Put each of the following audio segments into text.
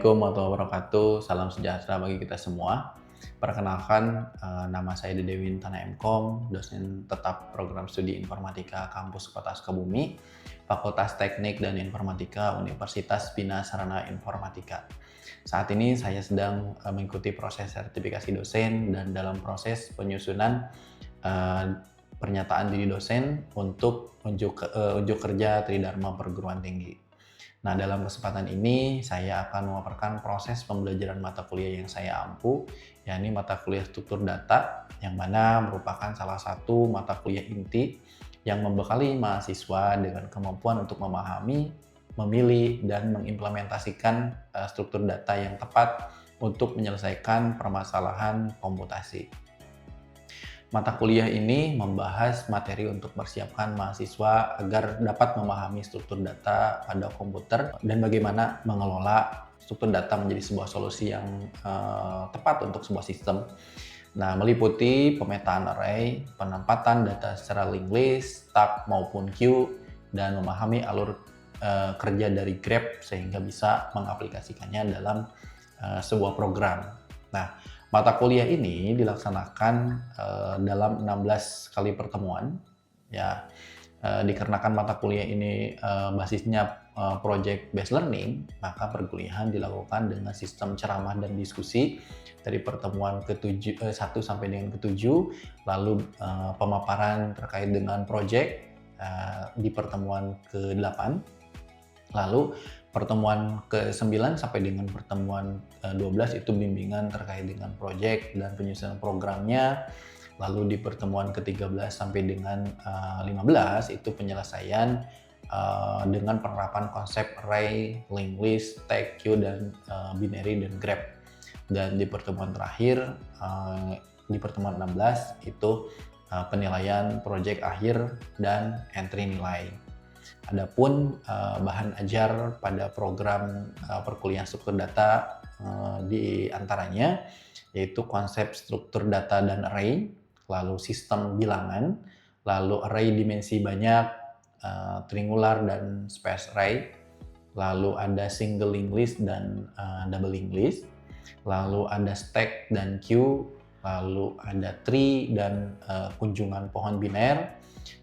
Assalamualaikum warahmatullahi wabarakatuh. Salam sejahtera bagi kita semua. Perkenalkan, nama saya Dede Wintana MKom, dosen tetap program studi Informatika Kampus Kota Sukabumi, Fakultas Teknik dan Informatika Universitas Bina Sarana Informatika. Saat ini saya sedang mengikuti proses sertifikasi dosen dan dalam proses penyusunan eh, pernyataan diri dosen untuk unjuk kerja Tridharma Perguruan Tinggi. Nah, dalam kesempatan ini saya akan memaparkan proses pembelajaran mata kuliah yang saya ampu, yakni mata kuliah struktur data, yang mana merupakan salah satu mata kuliah inti yang membekali mahasiswa dengan kemampuan untuk memahami, memilih, dan mengimplementasikan struktur data yang tepat untuk menyelesaikan permasalahan komputasi. Mata kuliah ini membahas materi untuk mempersiapkan mahasiswa agar dapat memahami struktur data pada komputer dan bagaimana mengelola struktur data menjadi sebuah solusi yang tepat untuk sebuah sistem. Nah, meliputi pemetaan array, penempatan data secara linked list, tab maupun queue, dan memahami alur kerja dari grep sehingga bisa mengaplikasikannya dalam sebuah program. Nah, mata kuliah ini dilaksanakan dalam 16 kali pertemuan, ya. Dikarenakan mata kuliah ini basisnya project based learning, maka perkuliahan dilakukan dengan sistem ceramah dan diskusi dari pertemuan ke-1 sampai dengan ke-7, lalu pemaparan terkait dengan project di pertemuan ke-8, lalu pertemuan ke-9 sampai dengan pertemuan 12 itu bimbingan terkait dengan proyek dan penyusunan programnya. Lalu di pertemuan ke-13 sampai dengan 15 itu penyelesaian dengan penerapan konsep array, linked list, tag, queue, dan binary dan grep. Dan di pertemuan terakhir, di pertemuan 16 itu penilaian proyek akhir dan entry nilai. Adapun bahan ajar pada program perkuliahan struktur data di antaranya yaitu konsep struktur data dan array, lalu sistem bilangan, lalu array dimensi banyak, triangular dan space array, lalu ada single linked list dan double linked list, lalu ada stack dan queue, lalu ada tree dan kunjungan pohon biner,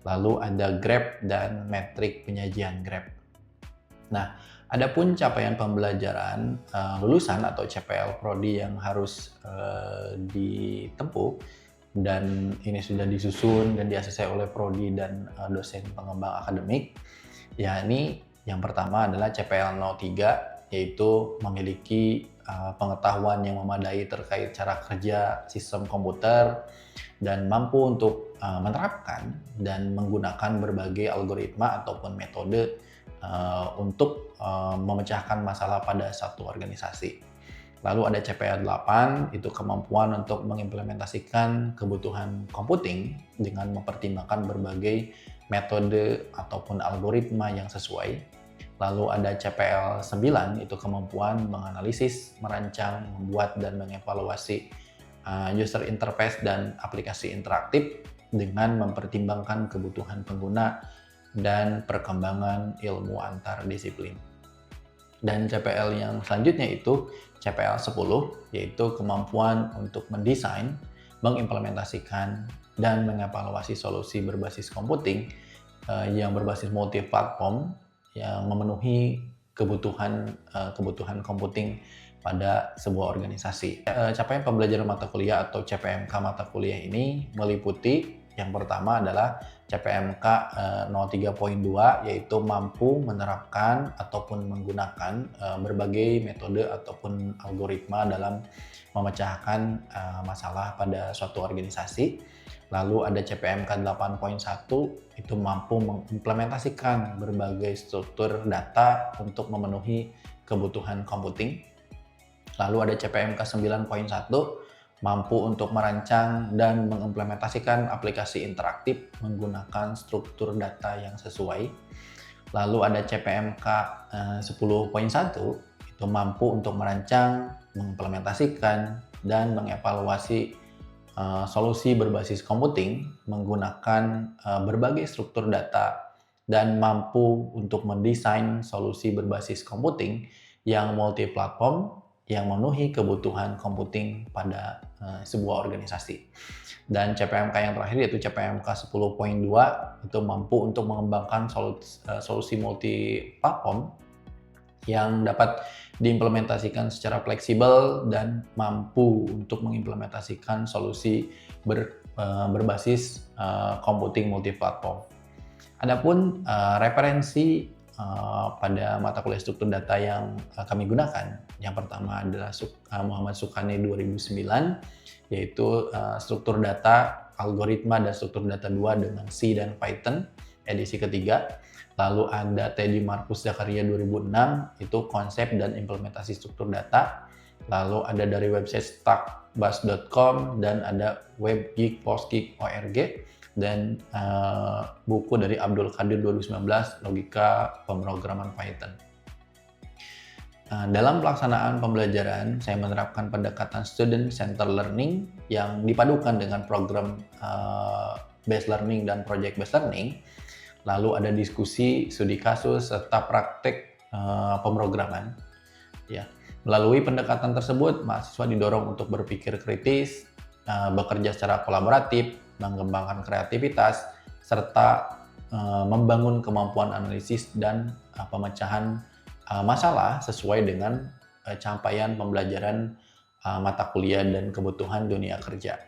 lalu ada grep dan metrik penyajian grep. Nah, adapun capaian pembelajaran lulusan atau CPL Prodi yang harus ditempuh dan ini sudah disusun dan di-ACC oleh Prodi dan dosen pengembang akademik, yakni yang pertama adalah CPL 03, yaitu memiliki pengetahuan yang memadai terkait cara kerja sistem komputer dan mampu untuk menerapkan dan menggunakan berbagai algoritma ataupun metode untuk memecahkan masalah pada satu organisasi. Lalu ada CPL 8, itu kemampuan untuk mengimplementasikan kebutuhan computing dengan mempertimbangkan berbagai metode ataupun algoritma yang sesuai. Lalu ada CPL 9, itu kemampuan menganalisis, merancang, membuat, dan mengevaluasi user interface dan aplikasi interaktif dengan mempertimbangkan kebutuhan pengguna dan perkembangan ilmu antar disiplin. Dan CPL yang selanjutnya itu CPL 10, yaitu kemampuan untuk mendesain, mengimplementasikan, dan mengevaluasi solusi berbasis computing yang berbasis multi-platform yang memenuhi kebutuhan computing pada sebuah organisasi. Capaian pembelajaran mata kuliah atau CPMK mata kuliah ini meliputi yang pertama adalah CPMK 03.2, yaitu mampu menerapkan ataupun menggunakan berbagai metode ataupun algoritma dalam memecahkan masalah pada suatu organisasi. Lalu ada CPMK 8.1, itu mampu mengimplementasikan berbagai struktur data untuk memenuhi kebutuhan computing. Lalu ada CPMK 9.1, mampu untuk merancang dan mengimplementasikan aplikasi interaktif menggunakan struktur data yang sesuai. Lalu ada CPMK 10.1, itu mampu untuk merancang, mengimplementasikan, dan mengevaluasi solusi berbasis computing menggunakan berbagai struktur data dan mampu untuk mendesain solusi berbasis computing yang multi-platform yang memenuhi kebutuhan computing pada sebuah organisasi. Dan CPMK yang terakhir yaitu CPMK 10.2 itu mampu untuk mengembangkan solusi multi-platform yang dapat diimplementasikan secara fleksibel dan mampu untuk mengimplementasikan solusi berbasis computing multi-platform. Adapun referensi pada mata kuliah struktur data yang kami gunakan, yang pertama adalah Muhammad Sukani 2009, yaitu struktur data, algoritma dan struktur data 2 dengan C dan Python, edisi ketiga. Lalu ada Teddy Markus Zakaria 2006, itu konsep dan implementasi struktur data. Lalu ada dari website stackbus.com dan ada WebGeek, PostGeek.org. Dan buku dari Abdul Qadir 2019, Logika Pemrograman Python. Dalam pelaksanaan pembelajaran, saya menerapkan pendekatan student center learning yang dipadukan dengan program based learning dan project based learning. Lalu ada diskusi, studi kasus, serta praktek pemrograman. Ya. Melalui pendekatan tersebut, mahasiswa didorong untuk berpikir kritis, bekerja secara kolaboratif, mengembangkan kreativitas, serta membangun kemampuan analisis dan pemecahan masalah sesuai dengan capaian pembelajaran mata kuliah dan kebutuhan dunia kerja.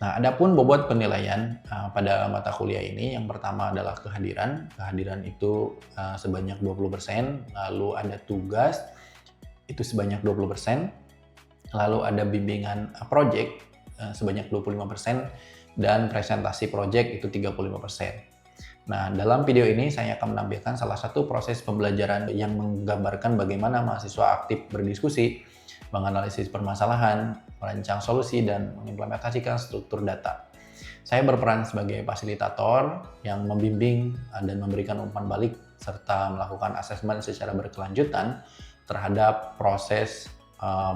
Nah, adapun bobot penilaian pada mata kuliah ini, yang pertama adalah kehadiran. Kehadiran itu sebanyak 20%, lalu ada tugas itu sebanyak 20%, lalu ada bimbingan project sebanyak 25%, dan presentasi project itu 35%. Nah, dalam video ini saya akan menampilkan salah satu proses pembelajaran yang menggambarkan bagaimana mahasiswa aktif berdiskusi, menganalisis permasalahan, merancang solusi, dan mengimplementasikan struktur data. Saya berperan sebagai fasilitator yang membimbing dan memberikan umpan balik serta melakukan asesmen secara berkelanjutan terhadap proses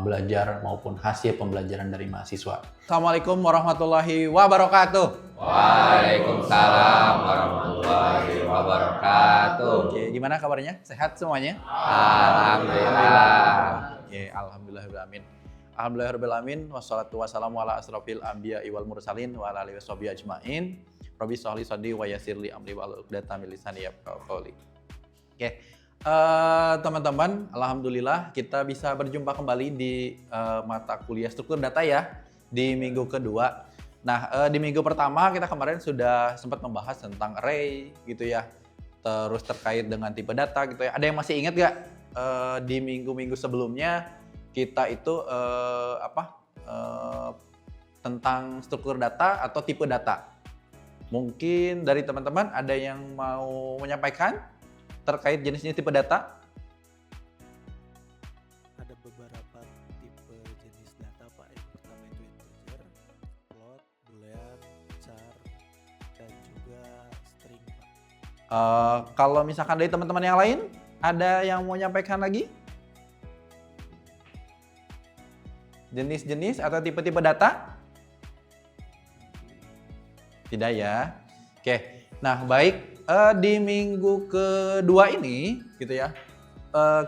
belajar maupun hasil pembelajaran dari mahasiswa. Assalamualaikum warahmatullahi wabarakatuh. Waalaikumsalam warahmatullahi wabarakatuh. Oke, gimana kabarnya? Sehat semuanya? Alhamdulillah. Oke, alhamdulillahirabbil alamin. Wassalatu wassalamu ala asrofil anbiya'i wal mursalin wa ala alihi washabihi ajmain. Rabbi sholli sholli wa yassirli amri wa uqdatam min lisani yafqahu qawli. Oke. Teman-teman, alhamdulillah kita bisa berjumpa kembali di mata kuliah struktur data ya di minggu kedua. Nah, di minggu pertama kita kemarin sudah sempat membahas tentang array gitu ya, terus terkait dengan tipe data gitu ya. Ada yang masih ingat gak di minggu-minggu sebelumnya kita itu tentang struktur data atau tipe data? Mungkin dari teman-teman ada yang mau menyampaikan terkait jenisnya tipe data? Ada beberapa tipe jenis data Pak. Yang pertama itu integer, float, boolean, char, dan juga string Pak. Kalau misalkan dari teman-teman yang lain, ada yang mau menyampaikan lagi? Jenis-jenis atau tipe-tipe data? Tidak ya? Oke, nah baik. Di minggu kedua ini gitu ya,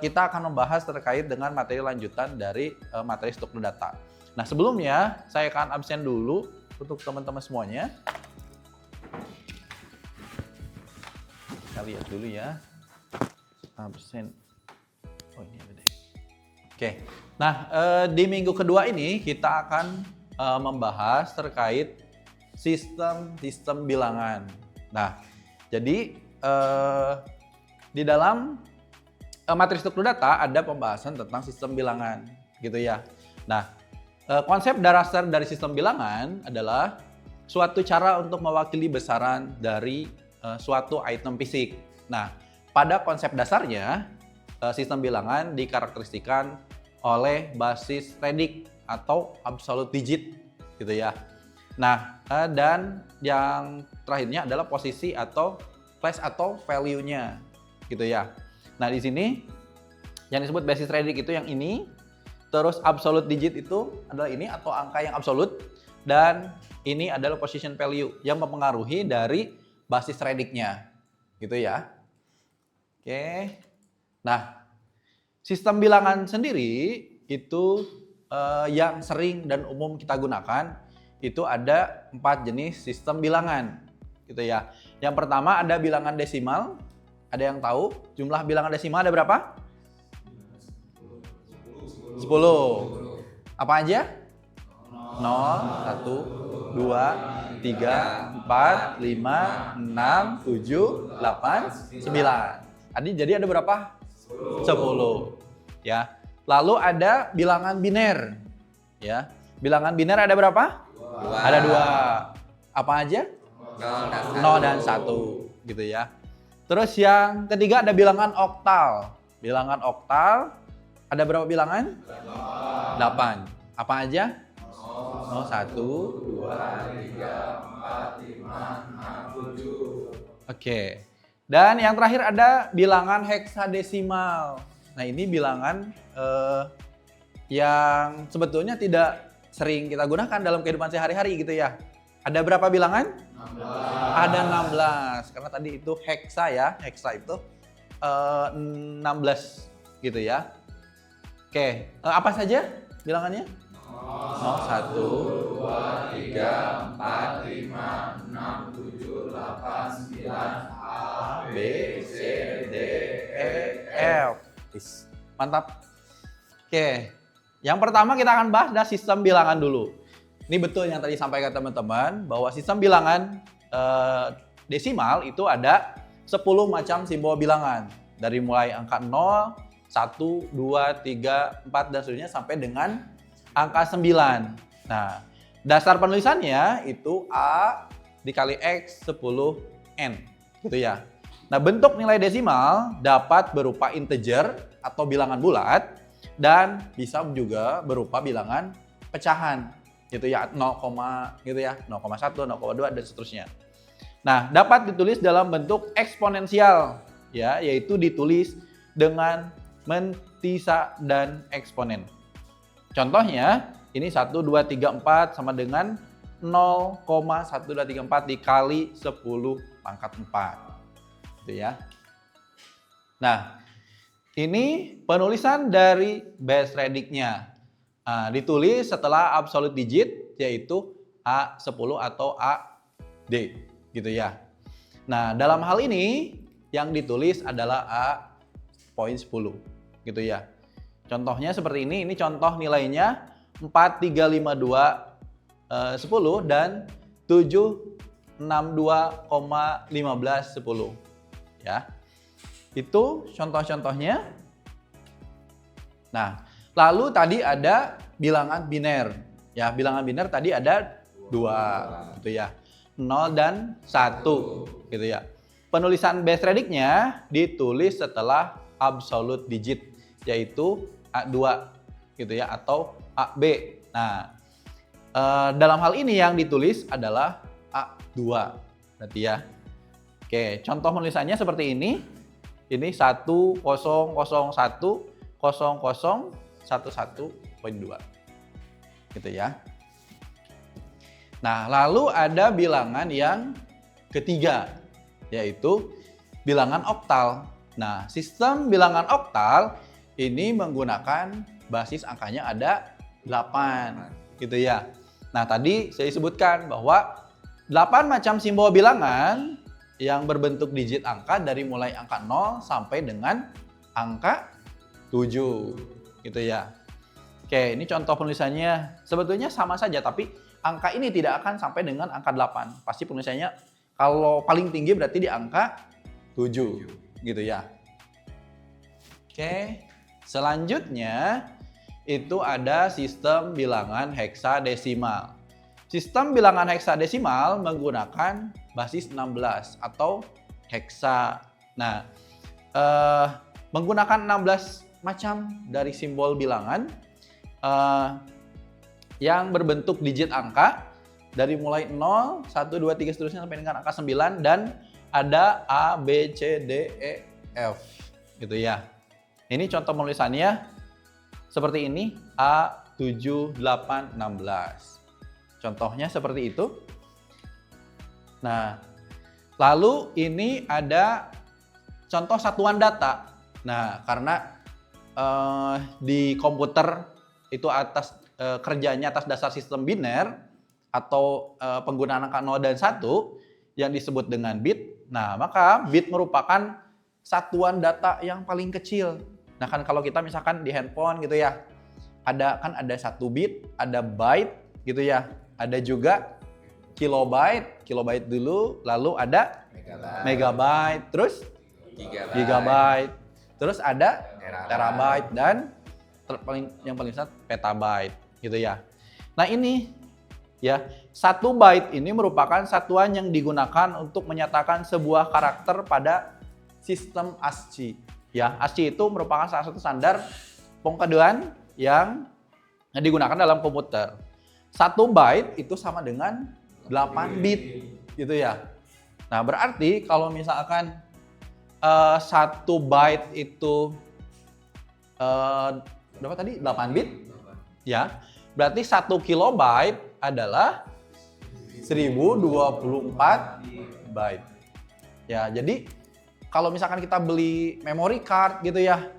kita akan membahas terkait dengan materi lanjutan dari materi struktur data. Nah, sebelumnya saya akan absen dulu untuk teman-teman semuanya. Kita lihat dulu ya. Absen. Oh, ini ada deh. Oke. Nah, di minggu kedua ini kita akan membahas terkait sistem bilangan. Nah, jadi di dalam materi struktur data ada pembahasan tentang sistem bilangan gitu ya. Nah, konsep dasar dari sistem bilangan adalah suatu cara untuk mewakili besaran dari suatu item fisik. Nah, pada konsep dasarnya sistem bilangan dikarakteristikan oleh basis redik atau absolute digit gitu ya. Nah, dan yang terakhirnya adalah posisi atau place atau value-nya gitu ya. Nah, di sini yang disebut basis redik itu yang ini, terus absolute digit itu adalah ini atau angka yang absolut, dan ini adalah position value yang mempengaruhi dari basis rediknya gitu ya. Oke. Nah, sistem bilangan sendiri itu yang sering dan umum kita gunakan itu ada 4 jenis sistem bilangan gitu ya. Yang pertama ada bilangan desimal. Ada yang tahu jumlah bilangan desimal ada berapa? 10. Apa aja? 0, 1, 2, 3, 4, 5, 6, 7, 8, 9. Jadi ada berapa? 10. Ya. Lalu ada bilangan biner. Ya. Bilangan biner ada berapa? Ada 2. Apa aja? 0 dan 1 gitu ya. Terus yang ketiga ada bilangan oktal. Bilangan oktal ada berapa bilangan? 8. Apa aja? 0, 1, 2, 3, 4, 5, 6, 7. Oke. Dan yang terakhir ada bilangan heksadesimal. Nah, ini bilangan yang sebetulnya tidak sering kita gunakan dalam kehidupan sehari-hari gitu ya. Ada berapa bilangan? 16. Ada 16. Karena tadi itu heksa ya. Heksa itu 16 gitu ya. Oke, apa saja bilangannya? 0, 1, 2, 3, 4, 5, 6, 7, 8, 9, A, B, C, D, E, F. Mantap. Oke, yang pertama kita akan bahas adalah sistem bilangan dulu. Ini betul yang tadi sampaikan teman-teman bahwa sistem bilangan desimal itu ada 10 macam simbol bilangan. Dari mulai angka 0, 1, 2, 3, 4 dan seterusnya sampai dengan angka 9. Nah, dasar penulisannya itu A dikali X 10N gitu ya. Nah, bentuk nilai desimal dapat berupa integer atau bilangan bulat dan bisa juga berupa bilangan pecahan gitu ya, 0, gitu ya, 0,1, 0,2 dan seterusnya. Nah, dapat ditulis dalam bentuk eksponensial ya, yaitu ditulis dengan mentisa dan eksponen. Contohnya, ini 1, 2, 3, 4 sama dengan 0,1234 dikali 10 pangkat 4. Gitu ya. Nah, ini penulisan dari base radix-nya. Nah, ditulis setelah absolute digit, yaitu A10 atau AD. Gitu ya. Nah, dalam hal ini, yang ditulis adalah A.10. Gitu ya. Contohnya seperti ini contoh nilainya 4, 3, 5, 2, 10 dan 7, 6, 2,15, 10. Ya. Itu contoh-contohnya. Nah, lalu tadi ada bilangan biner. Ya, bilangan biner tadi ada 2 gitu ya. 0 dan 1 gitu ya. Penulisan base radix-nya ditulis setelah absolute digit, yaitu A2 gitu ya atau AB. Nah, dalam hal ini yang ditulis adalah A2 berarti ya. Oke, contoh penulisannya seperti ini. Ini 1001 0011.2 gitu ya. Nah, lalu ada bilangan yang ketiga, yaitu bilangan oktal. Nah, sistem bilangan oktal ini menggunakan basis angkanya ada 8 gitu ya. Nah, tadi saya sebutkan bahwa 8 macam simbol bilangan yang berbentuk digit angka dari mulai angka 0 sampai dengan angka 7 gitu ya. Oke, ini contoh penulisannya sebetulnya sama saja, tapi angka ini tidak akan sampai dengan angka 8. Pasti penulisannya kalau paling tinggi berarti di angka 7 gitu ya. Oke, selanjutnya itu ada sistem bilangan heksadesimal. Sistem bilangan heksadesimal menggunakan basis 16 atau heksa. Nah, menggunakan 16 macam dari simbol bilangan yang berbentuk digit angka dari mulai 0, 1, 2, 3 seterusnya sampai dengan angka 9 dan ada A, B, C, D, E, F gitu ya. Ini contoh penulisannya seperti ini A7, 8, 16. Contohnya seperti itu. Nah, lalu ini ada contoh satuan data. Nah, karena di komputer itu kerjanya atas dasar sistem biner atau penggunaan angka 0 dan 1 yang disebut dengan bit. Nah, maka bit merupakan satuan data yang paling kecil. Nah, kan kalau kita misalkan di handphone gitu ya, ada 1 bit, ada byte gitu ya. Ada juga kilobyte dulu, lalu ada megabyte, terus gigabyte, terus ada terabyte dan yang paling besar petabyte gitu ya. Nah, ini ya, 1 byte ini merupakan satuan yang digunakan untuk menyatakan sebuah karakter pada sistem ASCII. Ya, ASCII itu merupakan salah satu standar pengkodean yang digunakan dalam komputer. 1 byte itu sama dengan 8 bit gitu ya. Nah, berarti kalau misalkan 1 byte itu berapa tadi? 8 bit? Ya. Berarti 1 kilobyte adalah 1024 byte. Ya, jadi kalau misalkan kita beli memory card gitu ya,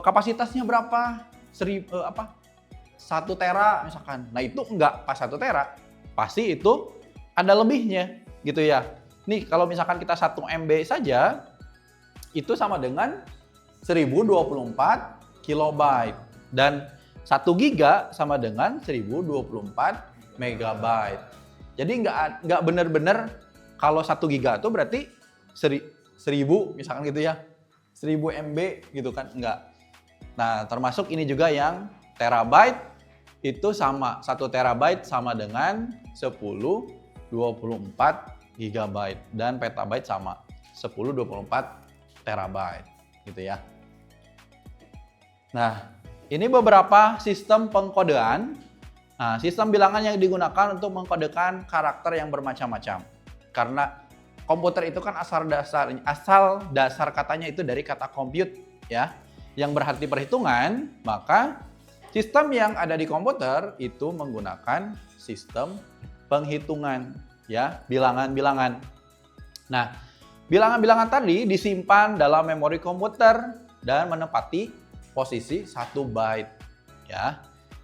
kapasitasnya berapa? 1 tera misalkan. Nah, itu enggak pas 1 tera. Pasti itu ada lebihnya gitu ya. Nih, kalau misalkan kita 1 MB saja itu sama dengan 1024 kilobyte dan 1 giga sama dengan 1024 megabyte. Jadi nggak benar-benar kalau 1 giga itu berarti 1000 misalkan gitu ya. 1000 MB gitu kan, enggak. Nah, termasuk ini juga yang terabyte itu sama 1 terabyte sama dengan 1024 gigabyte dan petabyte sama 1024 terabyte gitu ya. Nah, ini beberapa sistem pengkodean. Nah, sistem bilangan yang digunakan untuk mengkodekan karakter yang bermacam-macam. Karena komputer itu kan asal dasar katanya itu dari kata compute ya, yang berarti perhitungan, maka sistem yang ada di komputer itu menggunakan sistem penghitungan ya, bilangan-bilangan. Nah, bilangan-bilangan tadi disimpan dalam memori komputer dan menempati posisi 1 byte ya,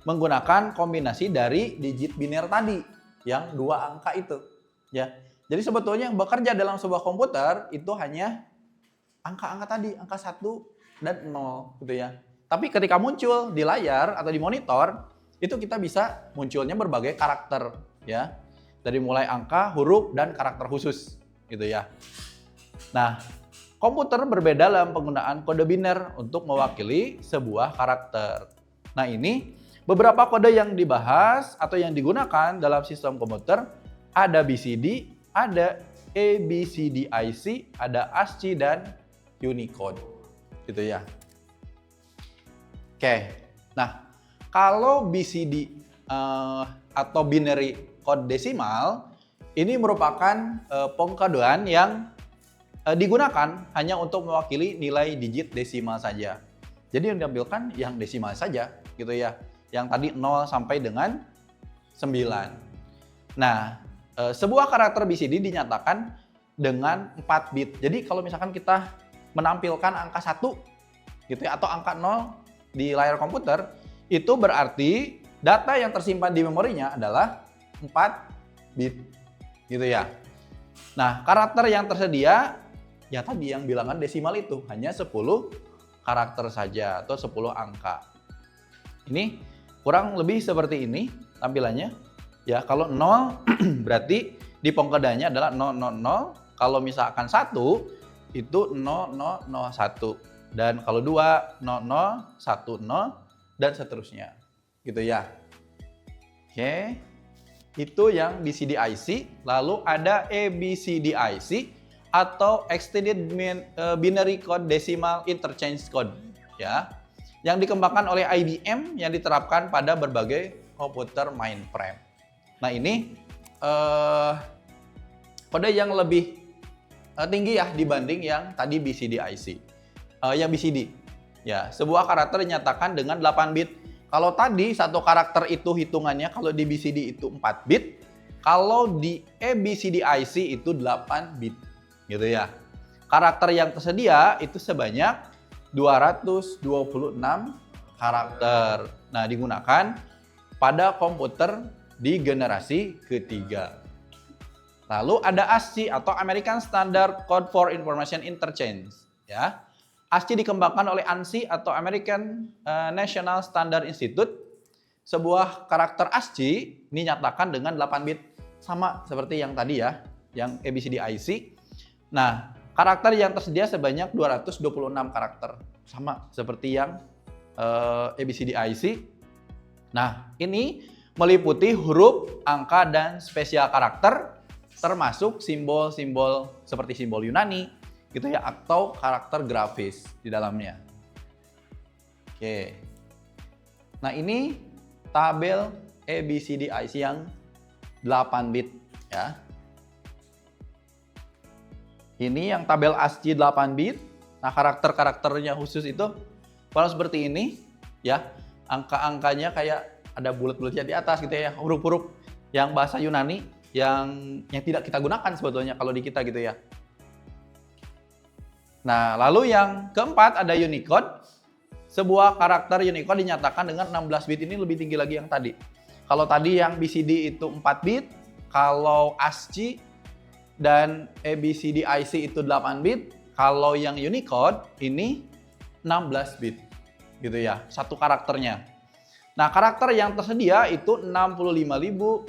menggunakan kombinasi dari digit biner tadi yang 2 angka itu ya. Jadi sebetulnya yang bekerja dalam sebuah komputer itu hanya angka-angka tadi, angka 1 dan 0 gitu ya. Tapi ketika muncul di layar atau di monitor, itu kita bisa munculnya berbagai karakter ya. Dari mulai angka, huruf dan karakter khusus gitu ya. Nah, komputer berbeda dalam penggunaan kode biner untuk mewakili sebuah karakter. Nah, ini beberapa kode yang dibahas atau yang digunakan dalam sistem komputer. Ada BCD, ada ABCDIC, ada ASCII dan Unicode gitu ya. Oke, nah kalau BCD atau binary code desimal ini merupakan pengkodean yang digunakan hanya untuk mewakili nilai digit desimal saja. Jadi yang diambilkan yang desimal saja gitu ya. Yang tadi 0 sampai dengan 9. Nah, sebuah karakter BCD dinyatakan dengan 4 bit. Jadi kalau misalkan kita menampilkan angka 1 gitu ya, atau angka 0 di layar komputer, itu berarti data yang tersimpan di memorinya adalah 4 bit gitu ya. Nah, karakter yang tersedia ya tadi yang bilangan desimal itu hanya 10 karakter saja atau 10 angka. Ini kurang lebih seperti ini tampilannya. Ya, kalau 0 berarti di pengkodeannya adalah 000. Kalau misalkan 1 itu 0001. Dan kalau 2 0010 dan seterusnya. Gitu ya. Oke. Itu yang BCDIC. Lalu ada ABCDIC atau Extended Binary Code Decimal Interchange Code ya. Yang dikembangkan oleh IBM yang diterapkan pada berbagai komputer mainframe. Nah, ini kode yang lebih tinggi ya dibanding yang tadi BCDIC. Yang BCD ya, sebuah karakter dinyatakan dengan 8 bit. Kalau tadi satu karakter itu hitungannya kalau di BCD itu 4 bit, kalau di ABCDIC itu 8 bit gitu ya. Karakter yang tersedia itu sebanyak 226 karakter. Nah, digunakan pada komputer di generasi ketiga. Lalu ada ASCII atau American Standard Code for Information Interchange. Ya, ASCII dikembangkan oleh ANSI atau American National Standard Institute. Sebuah karakter ASCII dinyatakan dengan 8 bit, sama seperti yang tadi ya, yang ABCDIC. Nah, karakter yang tersedia sebanyak 226 karakter, sama seperti yang ABCDIC. Nah, ini meliputi huruf, angka, dan spesial karakter, termasuk simbol-simbol seperti simbol Yunani, gitu ya, atau karakter grafis di dalamnya. Oke. Nah, ini tabel ABCDIC yang 8 bit ya. Ini yang tabel ASCII 8 bit. Nah, karakter-karakternya khusus itu kalau seperti ini ya, angka-angkanya kayak ada bulat-bulatnya di atas gitu ya, huruf-huruf yang bahasa Yunani yang tidak kita gunakan sebetulnya kalau di kita gitu ya. Nah, lalu yang keempat ada Unicode. Sebuah karakter Unicode dinyatakan dengan 16 bit, ini lebih tinggi lagi yang tadi. Kalau tadi yang BCD itu 4 bit, kalau ASCII dan ABCDIC itu 8 bit, kalau yang Unicode ini 16 bit gitu ya, satu karakternya. Nah, karakter yang tersedia itu 65.536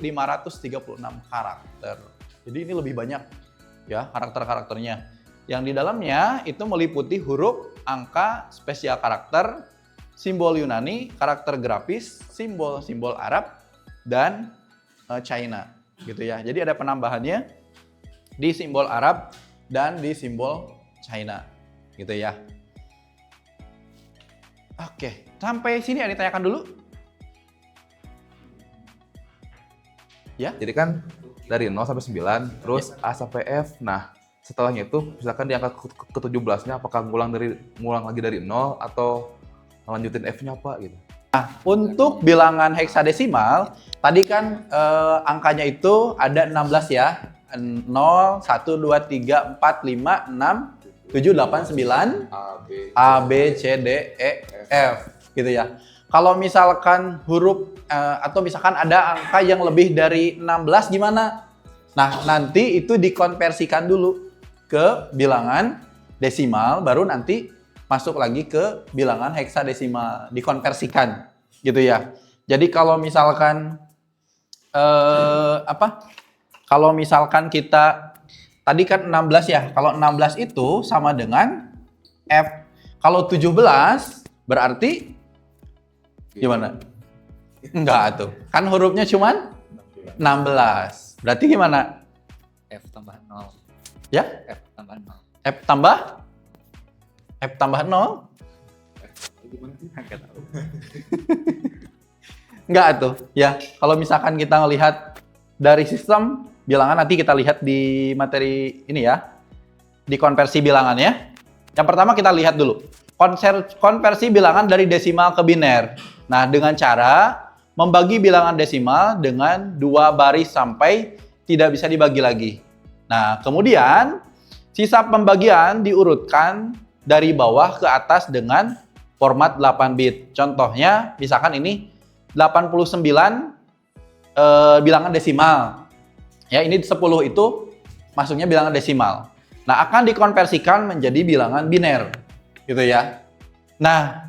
karakter. Jadi ini lebih banyak ya karakter-karakternya. Yang di dalamnya itu meliputi huruf, angka, spesial karakter, simbol Yunani, karakter grafis, simbol-simbol Arab, dan China gitu ya. Jadi ada penambahannya di simbol Arab dan di simbol China gitu ya. Oke, sampai sini ada ditanyakan dulu? Ya. Jadi kan dari 0 sampai 9, terus A sampai F. Nah, setelahnya itu misalkan di angka ke-17-nya apakah ngulang lagi dari 0 atau lanjutin F-nya apa gitu. Nah, untuk bilangan heksadesimal, tadi kan angkanya itu ada 16 ya. 0, 1, 2, 3, 4, 5, 6, 7, 8, 9, A, B, C, D, E, F gitu ya. Kalau misalkan huruf atau misalkan ada angka yang lebih dari 16 gimana? Nah, nanti itu dikonversikan dulu ke bilangan desimal, baru nanti masuk lagi ke bilangan heksadesimal, dikonversikan gitu ya. Jadi kalau misalkan kalau misalkan kita tadi kan 16 ya. Kalau 16 itu sama dengan F. Kalau 17 berarti gimana? Enggak tuh. Kan hurufnya cuman 16. Berarti gimana? F tambah 0. Ya? F tambah 0. F tambah? F tambah 0? Nggak tahu. Enggak tuh. Ya, kalau misalkan kita ngelihat dari sistem bilangan, nanti kita lihat di materi ini ya. Di konversi bilangannya. Yang pertama kita lihat dulu. Konversi bilangan dari desimal ke biner. Nah, dengan cara membagi bilangan desimal dengan 2 baris sampai tidak bisa dibagi lagi. Nah, kemudian sisa pembagian diurutkan dari bawah ke atas dengan format 8 bit. Contohnya, misalkan ini 89 bilangan desimal. Ya, ini 10 itu masuknya bilangan desimal. Nah, akan dikonversikan menjadi bilangan biner. Gitu ya. Nah,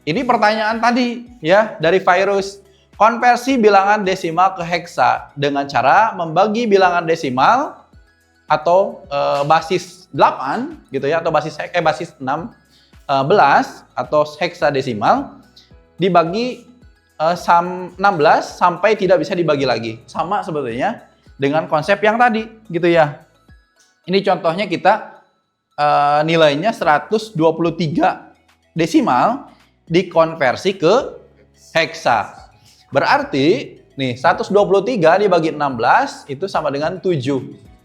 ini pertanyaan tadi ya dari Virus. Konversi bilangan desimal ke heksa dengan cara membagi bilangan desimal atau basis 8 gitu ya, atau basis 16 atau heksadesimal dibagi 16 sampai tidak bisa dibagi lagi. Sama sebetulnya dengan konsep yang tadi gitu ya. Ini contohnya kita nilainya 123 desimal dikonversi ke heksa. Berarti nih 123 dibagi 16 itu sama dengan 7.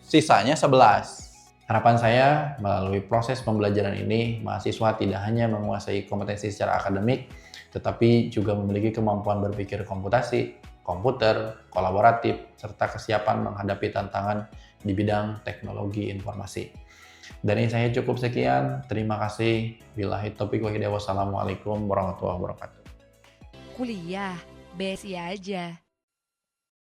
Sisanya 11. Harapan saya melalui proses pembelajaran ini, mahasiswa tidak hanya menguasai kompetensi secara akademik, tetapi juga memiliki kemampuan berpikir komputasi, komputer, kolaboratif, serta kesiapan menghadapi tantangan di bidang teknologi informasi. Dari saya cukup sekian. Terima kasih. Billahi taufiq wal hidayah. Wassalamualaikum warahmatullahi wabarakatuh. Kuliah, BSI aja.